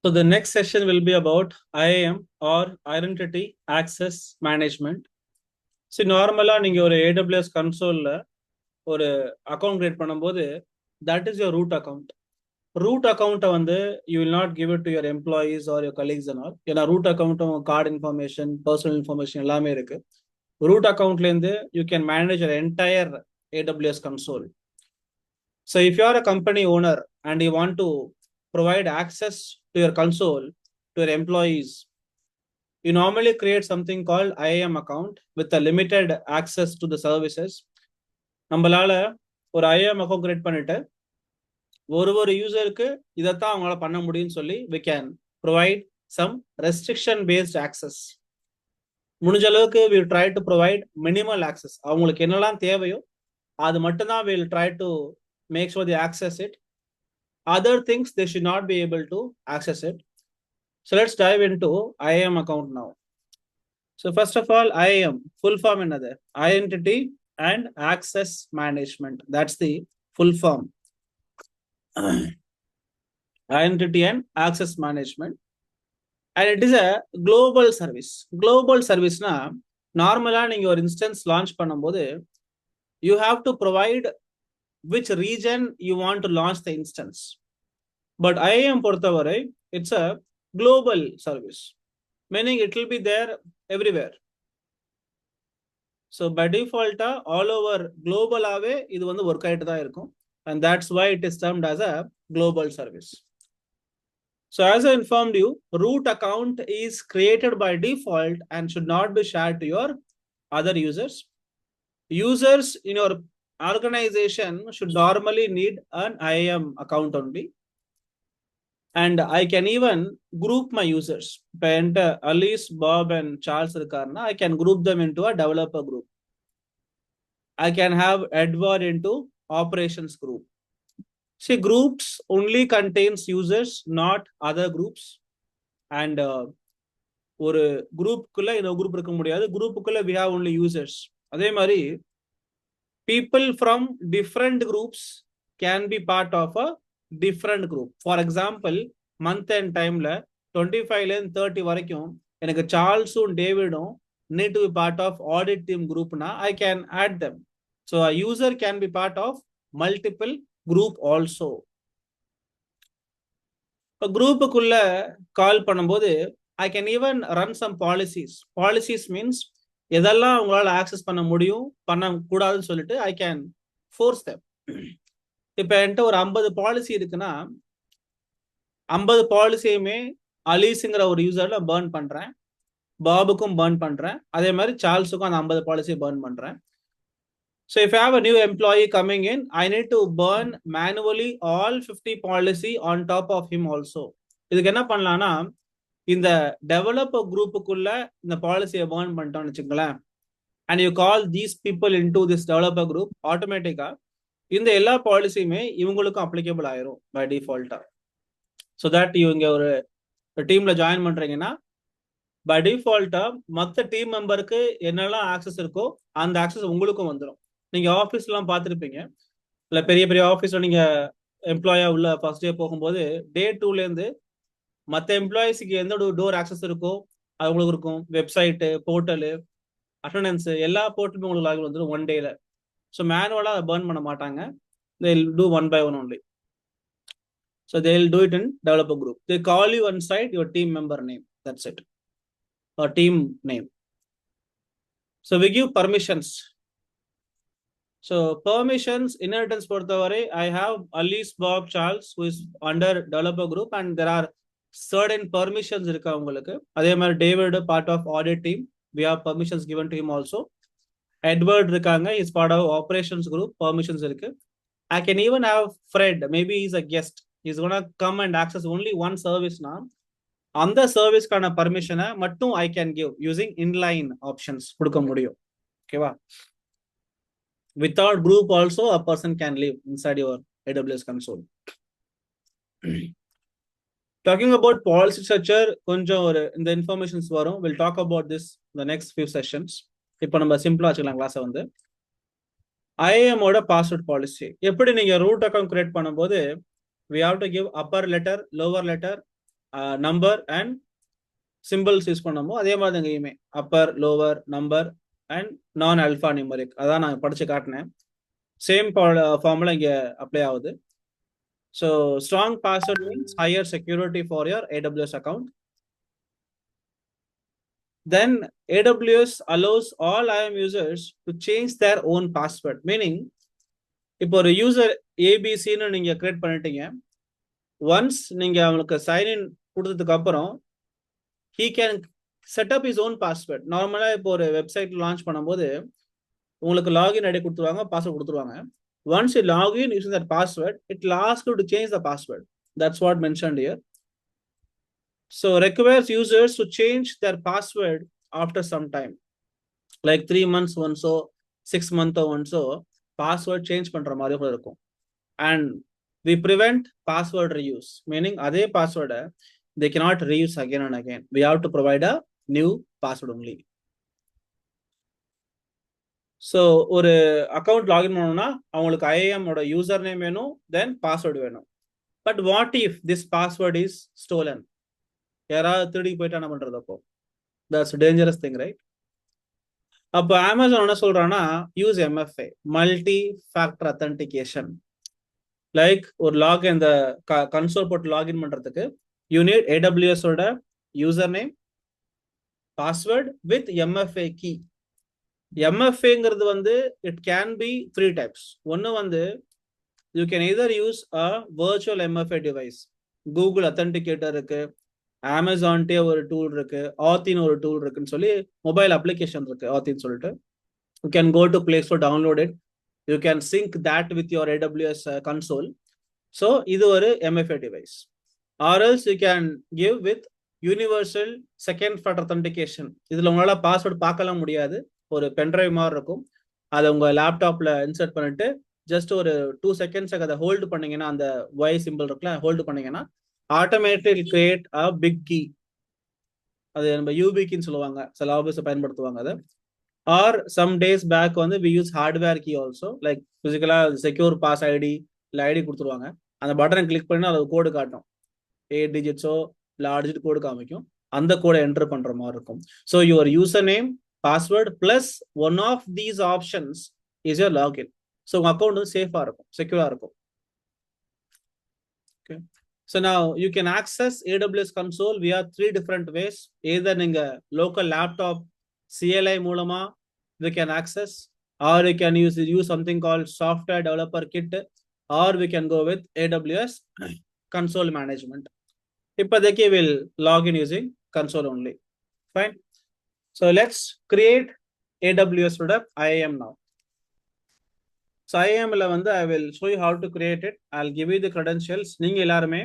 So the next session will be about IAM or Identity Access Management. See, normally நீங்க ஒரு AWS கன்சோல்ல ஒரு account create பண்ணும்போது that is your root account. Root அக்கௌண்ட்டை வந்து you will not give it to your employees or your colleagues and all. ஏன்னா root அக்கௌண்ட்டும் card information, personal information எல்லாமே இருக்கு. ரூட் அக்கௌண்ட்லேருந்து you can manage your entire AWS console. So if you are a company owner and you want to provide access to your console to your employees, you normally create something called IAM account with a limited access to the services. நம்மளால ஒரு IAM account create பண்ணிட்டு ஒரு யூசருக்கு இதைத்தான் அவங்களால பண்ண முடியும்னு சொல்லி we can provide some restriction based access. முடிஞ்ச அளவுக்கு we try to provide minimal access. அவங்களுக்கு என்னெல்லாம் தேவையோ அது மட்டும்தான் we will try to make sure they access it. Other things they should not be able to access it. So let's dive into IAM account now. So first of all, IAM full form another Identity and Access Management. That's the full form. Identity and Access Management. And it is a global service. Global service na normally நீங்க ஒரு instance launch பண்ணும்போது you have to provide which region you want to launch the instance. But IAM பொறுத்தவரை it's a global service, meaning it will be there everywhere. So by default all over global ஆவே இது வந்து work ஆயிட்டு தான் இருக்கும், and that's why it is termed as a global service. So as I informed you, root account is created by default and should not be shared to your other users. Users in your organization should normally need an IAM account only. And I can even group my users. இப்போ Alice, Bob and Charles இருக்காருன்னா I can group them into a developer group. I can have Edward into operations group. See, groups only contains users, not other groups. And ஒரு குரூப்புக்குள்ள இன்னொரு group இருக்க முடியாது. குரூப்புக்குள்ள we have only users. அதே மாதிரி people from different groups can be part of a different group. For example, month end timeல 25ல இருந்து 30 வரைக்கும் எனக்கு சார்ல்ஸும் டேவிடும் need to be part of audit team groupனா I can add them. So a user can be part of multiple group also. இப்போ குரூப்புக்குள்ள கால் பண்ணும்போது I can even run some policies. Policies means எதெல்லாம் உங்களால் access பண்ண முடியும், பண்ணக்கூடாதுன்னு சொல்லிட்டு I can force them. இப்போ என்கிட்ட ஒரு 50 பாலிசி இருக்குன்னா 50 பாலிசியுமே அலீஸுங்கிற ஒரு யூசர்ல பேர்ன் பண்றேன், பாபுக்கும் பேர்ன் பண்றேன், அதே மாதிரி சார்ல்ஸுக்கும் அந்த 50 பாலிசியை பேர்ன் பண்றேன். So if I have a new employee coming in, I need to burn manually all 50 policy on top of him also. இதுக்கு என்ன பண்ணலாம்னா இந்த டெவலப்பர் குரூப்புக்குள்ள இந்த பாலிசியை பேர்ன் பண்ணிட்டோம்னு வச்சுங்களேன், and you call these people into this developer group, ஆட்டோமேட்டிக்கா இந்த எல்லா பாலிசியுமே இவங்களுக்கும் அப்ளிகேபிள் ஆயிரும் பை டிஃபால்ட்டா. ஸோ தட் இவங்க ஒரு டீம்ல ஜாயின் பண்றீங்கன்னா பை டிஃபால்ட்டா மற்ற டீம் மெம்பருக்கு என்னெல்லாம் ஆக்சஸ் இருக்கோ அந்த ஆக்சஸ் உங்களுக்கும் வந்துடும். நீங்க ஆஃபீஸ்லாம் பார்த்துருப்பீங்க, இல்லை பெரிய பெரிய ஆஃபீஸில் நீங்க எம்ப்ளாயா உள்ள ஃபர்ஸ்ட் டே போகும்போது டே 2லேருந்து மற்ற எம்ப்ளாயிஸுக்கு எந்த டோர் ஆக்சஸ் இருக்கோ அது உங்களுக்கு இருக்கும். வெப்சைட்டு, போர்ட்டலு, அட்டண்டன்ஸு எல்லா போர்ட்டலுமே உங்களுக்கு லாகின் வந்துடும் ஒன் டேல. ஸோ மேனுவலாக அதை பேர்ன் பண்ண மாட்டாங்க. they will do one by one only. So they will do it in developer group. They call you on site your team member name. That's it. Or team name. So we give permissions. So permissions, inheritance பொறுத்தவரை I have Alice, Bob, Charles who is under developer group and there are certain permissions இருக்கு அவங்களுக்கு. அதே மாதிரி David part of audit team, we have permissions given to him also. Edward இருக்காங்க, is part of operations group, permissions இருக்கு. I can even have Fred, maybe he's a guest, he's gonna come and access only one service now. அந்த சர்வீஸ்க்கான பர்மிஷனை மட்டும் I can give using inline options கொடுக்க முடியும். ஓகேவா? Without group also a person can live inside your AWS console. Talking about policy structure, கொஞ்சம் ஒரு இந்த informations வரும். We'll talk about this the next few sessions. இப்போ நம்ம சிம்பிளா வச்சுக்கலாம் கிளாஸை வந்து. IAM ஓட பாஸ்வேர்ட் பாலிசி எப்படி நீங்க ரூட் அக்கௌண்ட் கிரியேட் பண்ணும்போது we have to give upper letter, lower letter, number and symbols use பண்ணமோ அதே மாதிரி தான் இங்கேயுமே upper lower number and non alpha numeric. அதான் நான் படிச்சு காட்டினேன். சேம் ஃபார்முலா இங்கே அப்ளை ஆகுது. So strong password means higher security for your AWS account. Then AWS allows all IAM users to change their own password. Meaning, இப்போ ஒரு user ஏபிசின்னு நீங்க create பண்ணிட்டீங்க. ஒன்ஸ் நீங்க அவனுக்கு சைன்இன் கொடுத்ததுக்கு அப்புறம் he can set up his own password. நார்மலா இப்போ ஒரு வெப்சைட் லான்ச் பண்ணும்போது உங்களுக்கு லாகின் ஐடி கொடுத்துருவாங்க, பாஸ்வேர்ட் கொடுத்துருவாங்க. Once you log in using that password, it will ask you to change the password. That's what mentioned here. So requires users to change their password after some time, like 3 months once or 6 months once or password change பண்ற மாதிரி கூட இருக்கும். And we prevent password reuse, meaning அதே password they cannot reuse again and again. We have to provide a new password only. So ஒரு account login பண்ணணும்னா அவங்களுக்கு IAM ஓட user name வேணும், தென் பாஸ்வேர்டு வேணும். But what if this password is stolen? யாராவது திருடி போயிட்டா என்ன பண்றது? அப்போ தட்ஸ் டேஞ்சரஸ் திங், ரைட்? அப்போ அமேசான் என்ன சொல்றான்னா use MFA, multi factor authentication. Like ஒரு லாகின் இந்த கன்சோல் போட்டு லாகின் பண்றதுக்கு யூ நீட் AWS ஓட user name, password with MFA key. MFAங்கிறது வந்து இட் கேன் பி 3 types. ஒன்று வந்து you can either use a virtual MFA device. Google authenticator இருக்கு, அமேசான்டே ஒரு டூல் இருக்கு, ஆத்தின்னு ஒரு டூல் இருக்குன்னு சொல்லி மொபைல் அப்ளிகேஷன் இருக்கு ஆத்தின்னு சொல்லிட்டு. You can go to play store, download it. You can sync that with your AWS console. So இது ஒரு MFA device. Or else you can give with universal second factor authentication. இதில் உங்களால் password பார்க்கலாம் முடியாது, ஒரு பென்ட்ரைவ் மாதிரி இருக்கும். அதை உங்கள் லேப்டாப்பில் இன்சர்ட் பண்ணிட்டு ஜஸ்ட் ஒரு 2 seconds அதை ஹோல்டு பண்ணீங்கன்னா, அந்த Y சிம்பிள் இருக்குல்ல, ஹோல்டு பண்ணீங்கன்னா automatic create a big key. அது நம்ம யூபிக்கின்னு சொல்லுவாங்க, சில ஆஃபீஸை பயன்படுத்துவாங்க அதை. ஆர் சம் டேஸ் பேக் வந்து we use hardware key also, like ஃபிசிக்கலாக செக்யூர் பாஸ் ஐடி இல்லை ஐடி கொடுத்துருவாங்க. அந்த பட்டனை கிளிக் பண்ணி அது கோடு காட்டும், 8 digitsோ இல்லை 6 digit கோடு காமிக்கும். அந்த கோடை என்டர் பண்ணுற மாதிரி இருக்கும். So your user name, password plus one of these options is your login. So உங்கள் அக்கௌண்ட் வந்து சேஃபாக இருக்கும், செக்யூராக இருக்கும். Okay, so now you can access AWS console via 3 different ways. either நீங்கள் local laptop CLI மூலமா we can access, or you can use something called software developer kit, or we can go with AWS console management. இப்போதைக்கு will log in using console only. Fine. So let's create AWS ஓட IAM now. So IAM ல வந்து I will show you how to create it. I'll give you the credentials. நீங்க எல்லாருமே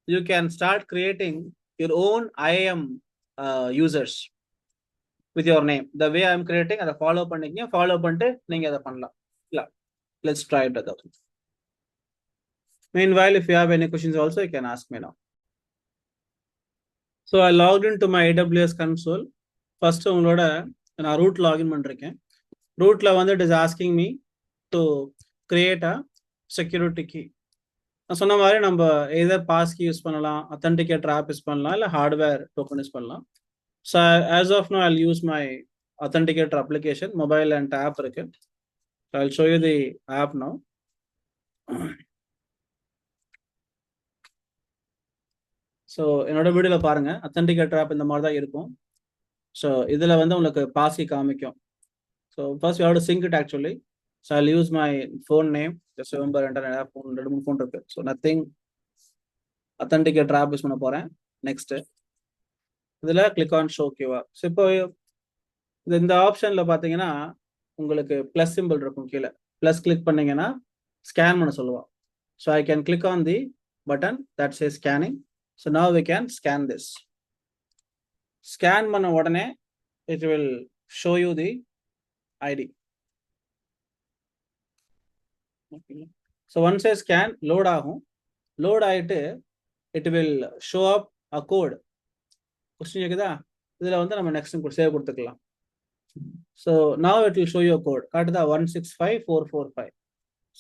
you can start creating your own IAM users with your name. The way I'm creating அதை follow பண்ணிக்கங்க, follow பண்ணிட்டு நீங்க அதை பண்ணலாம். Let's try it out. Meanwhile, if you have any questions also, you can ask me now. So I logged into my AWS console. First உங்களோட நான் root login பண்ணிருக்கேன். ரூட்ல வந்து it is asking me to create a security key. நான் சொன்ன மாதிரி நம்ம either pass key use பண்ணலாம், அத்தன்டிகேட்டர் ஆப் யூஸ் பண்ணலாம், இல்லை ஹார்ட்வேர் டோக்கன் யூஸ் பண்ணலாம். So as of now I'll use my authenticator application. Mobile and app இருக்கு. I'll show you the app now. ஸோ என்னோட வீடியோவில் பாருங்க, அத்தன்டிகேட்டர் ஆப் இந்த மாதிரி தான் இருக்கும். ஸோ இதில் வந்து உங்களுக்கு பாஸ் கீ காமிக்கும். So first you have to sync it actually. So I'll use my phone name. Just remember enter phone, 2-3 phone இருக்கு. So nothing authenticator app use பண்ண போறேன். நெக்ஸ்ட் இதில் click on show QR. So இப்போ இந்த ஆப்ஷனில் பார்த்தீங்கன்னா உங்களுக்கு ப்ளஸ் சிம்பிள் இருக்கும் கீழே. ப்ளஸ் கிளிக் பண்ணீங்கன்னா ஸ்கேன் பண்ண சொல்லுவோம். So I can click on the button that says scanning. So now we can scan this. Scan பண்ண உடனே it will show you the ID. So once a scan load ஆகும். Load ஆகிட்டு it will show up a code. Question கேக்குதா? இதில் வந்து நம்ம next save கொடுத்துக்கலாம். So now it will show you code. காட்டுதா? 165445.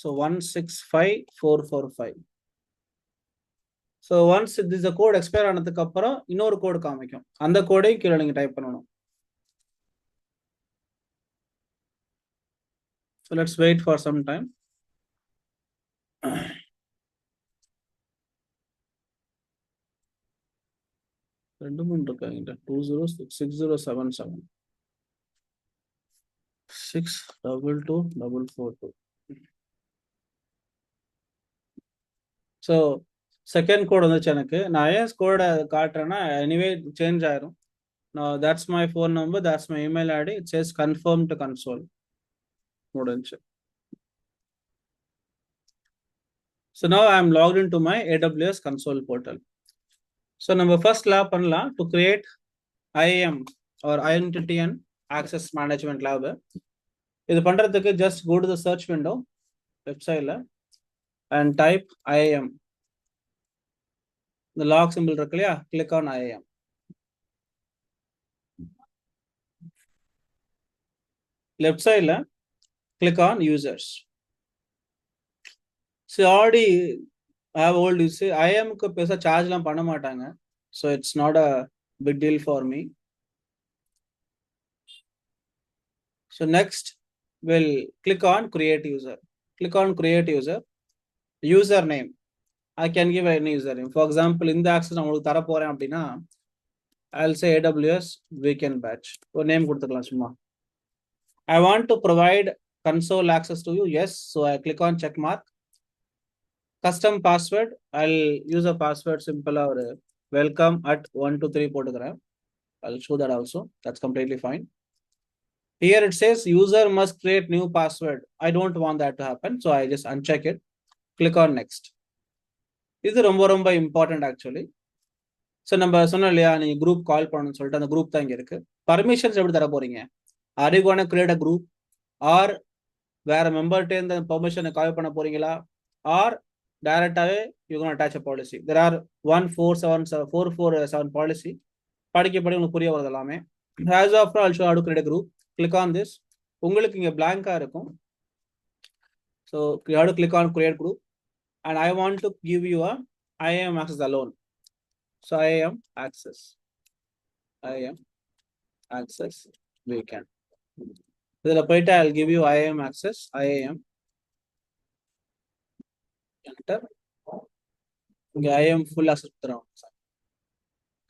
So 165445. So once this code expire ஆனதுக்கு அப்புறம் இன்னொரு கோடு காமிக்கும். அந்த கோடையும் கீழே நீங்க டைப் பண்ணணும். So let's wait for some time. ரெண்டு மூணு இருக்காங்க. 206077 622442. ஸோ செகண்ட் கோட் வந்துச்சு எனக்கு. நான் ஏன் கோடை காட்டுறேன்னா எனிவே சேஞ்ச் ஆயிரும். that's my phone number, that's my email ID. It says confirm to console. முடிஞ்சு. So now I am logged into my AWS console portal. So நம்ம first lab பண்ணலாம் to create IAM or Identity and Access Management lab. இது பண்றதுக்கு just go to the search window வெப்சைட்ல and type IAM. இந்த log symbol இருக்கு இல்லையா, click on IAM. Left sideல click on users. So already I have old use. IAM க்கு பெருசா சார்ஜ்லாம் பண்ண மாட்டாங்க. So it's not a big deal for me. So next we'll click on create user. Click on create user. Username. I can give any username. For example, இந்த access நான் உங்களுக்கு தர போறேன் அப்படின்னா I'll say AWS weekend batch. ஒரு name கொடுத்துக்கலாம் சும்மா. I want to provide console access to you. Yes. So I click on check mark. Custom password. I'll use a password simple or welcome at 123 போட்டுக்கிறேன். I'll show that also. That's completely fine. Here it says user must create new password. I don't want that to happen. So I just uncheck it. Click on next. இது ரொம்ப important actually. So நம்ம சொன்னோம் இல்லையா, நீங்க group கால் பண்ணணும்னு சொல்லிட்டு அந்த group தான் இங்க இருக்கு. Permissions எப்படி தர போறீங்க? Are you going to create a group or வேற மெம்பர்கிட்ட இந்த பெர்மிஷனை கால் பண்ண போறீங்களா, or டைரக்டாவே you can attach a policy. There are 447 policy. படிக்கப்படி உங்களுக்கு புரிய வருது எல்லாமே. As of now, I'll show how to create a group. Click on this. உங்களுக்கு இங்க blank-ஆ இருக்கும். So you have to click on create group and I want to give you a IAM access alone. So IAM access weekend. இதுல போயிட்டு I'll give you IAM access. IAM enter. இங்க IAM full access தரோம்.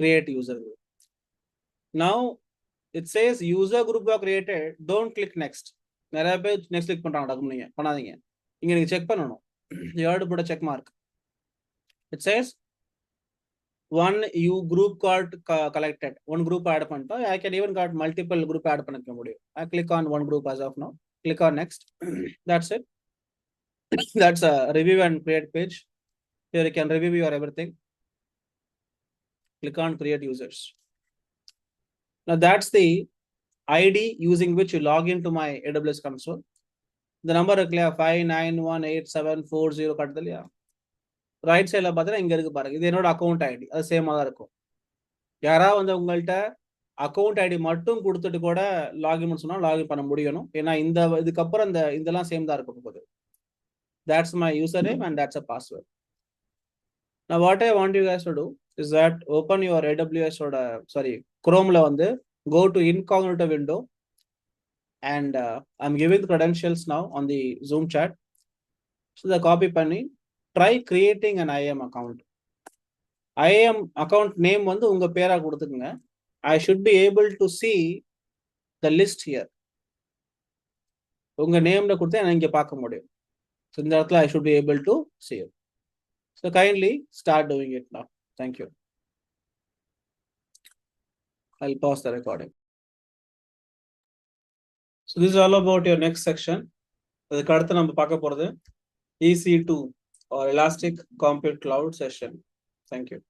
Create user group. Now it says user group are created. Don't click next. நிறைய பேர் next click பண்றாங்க. டக்குனு பண்ணாதீங்க. இங்க நீங்க செக் பண்ணணும். You have to put a check mark. It says one you group got collected. One group add பண்ணிட்டோம். I can even got multiple group add பண்ணிக்க முடியும். I click on one group as of now. Click on next. That's it. That's a review and create page. Here you can review your everything. Click on create users. Now that's the ID using which you log into my AWS console. The number இருக்கு இல்லையா, 59187440 கட்டுது இல்லையா, right சைடில் பார்த்தீங்கன்னா இங்க இருக்கு பாருங்க. இது என்னோட அக்கௌண்ட் ஐடி. அது சேமாக தான் இருக்கும். யாராவது வந்து உங்கள்கிட்ட அக்கௌண்ட் ஐடி மட்டும் கொடுத்துட்டு கூட லாகின் சொன்னா லாகின் பண்ண முடியணும். ஏன்னா இதுக்கப்புறம் இதெல்லாம் சேம் தான் இருக்கும் போது. That's my username and that's a password. Now what I want you guys to do is that open your AWS or Chromeல வந்து go to incognito window and I'm giving the credentials now on the Zoom chat. So the copy பண்ணி try creating an IAM account. IAM account name வந்து உங்க பேரா கொடுத்துக்குங்க. I should be able to see the list here. உங்க நேம்ல கொடுத்தா நான் இங்க பார்க்க முடியும். So இந்த இடத்துல I should be able to see it. So kindly start doing it now. Thank you. I'll pause the recording. So this is all about your next section. அதுக்கு அடுத்து நம்ம பார்க்க போறது EC2 or Elastic Compute Cloud session. Thank you.